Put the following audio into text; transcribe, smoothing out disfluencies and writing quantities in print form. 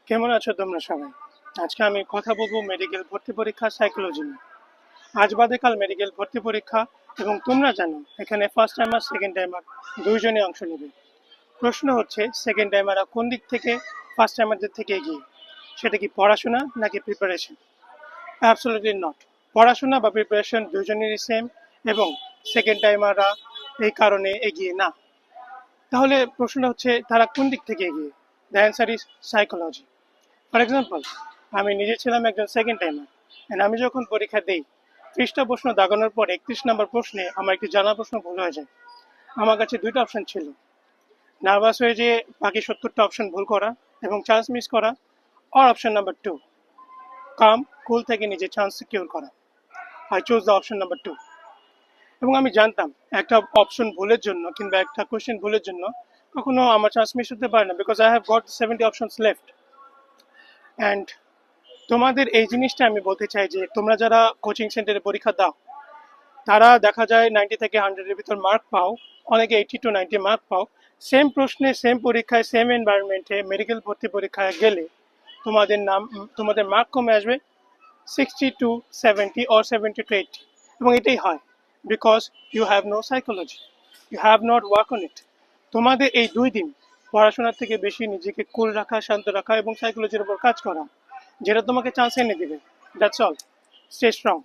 কেমন আছো তোমরা সবাই? আজকে আমি কথা বলবো মেডিকেল ভর্তি পরীক্ষা সাইকোলজি নিয়ে। আজ বাদে কাল মেডিকেল ভর্তি পরীক্ষা এবং তোমরা জানো এখানে ফার্স্ট টাইমার সেকেন্ড টাইমার দুইজনই অংশ নেবে। প্রশ্ন হচ্ছে সেকেন্ড টাইমাররা কোন দিক থেকে ফার্স্ট টাইমারদের থেকে এগিয়ে? সেটা কি পড়াশোনা নাকি প্রিপারেশন? Absolutely not. পড়াশোনা বা প্রিপারেশন দুজনেরই সেম এবং সেকেন্ড টাইমাররা এই কারণে এগিয়ে না। তাহলে প্রশ্নটা হচ্ছে তারা কোন দিক থেকে এগিয়ে? The answer is psychology. For example, আমি নিজে ছিলাম একজন সেকেন্ড টাইমার অ্যান্ড আমি যখন পরীক্ষা দিই 30টা প্রশ্ন দাগানোর পর 31 নম্বর প্রশ্নে আমার একটি জানা প্রশ্ন ভুল হয়ে যায়। আমার কাছে দুইটা অপশন ছিল, নার্ভাস হয়ে যেয়ে বাকি 70টা অপশন ভুল করা এবং চান্স মিস করা, আর অপশন নাম্বার 2, কাম কুল থেকে নিজে চান্স সিকিউর করা। I choose the option number 2 এবং আমি জানতাম একটা অপশন ভুলের জন্য কিংবা একটা কোশ্চেন ভুলের জন্য কখনো আমার চান্স মিস হতে পারে না, because I have got 70 options left. And তোমাদের এই জিনিসটা আমি বলতে চাই যে তোমরা যারা কোচিং সেন্টারে পরীক্ষা দাও তারা দেখা যায় 90 থেকে 100-এর ভিতর মার্ক পাও, অনেকে 80 to 90 মার্ক পাও। সেম প্রশ্নে সেম পরীক্ষায় সেম এনভায়রনমেন্টে মেডিকেল ভর্তি পরীক্ষায় গেলে তোমাদের মার্ক কমে আসবে 60 to 70 or 70 to 80, এবং এটাই হয় because you have no psychology, you have not work on it. তোমাদের এই 2 দিন পড়াশোনার থেকে বেশি নিজেকে কুল রাখা, শান্ত রাখা এবং সাইকোলজির উপর কাজ করা, যেটা তোমাকে চান্স এনে দিবে। That's all. Stay strong.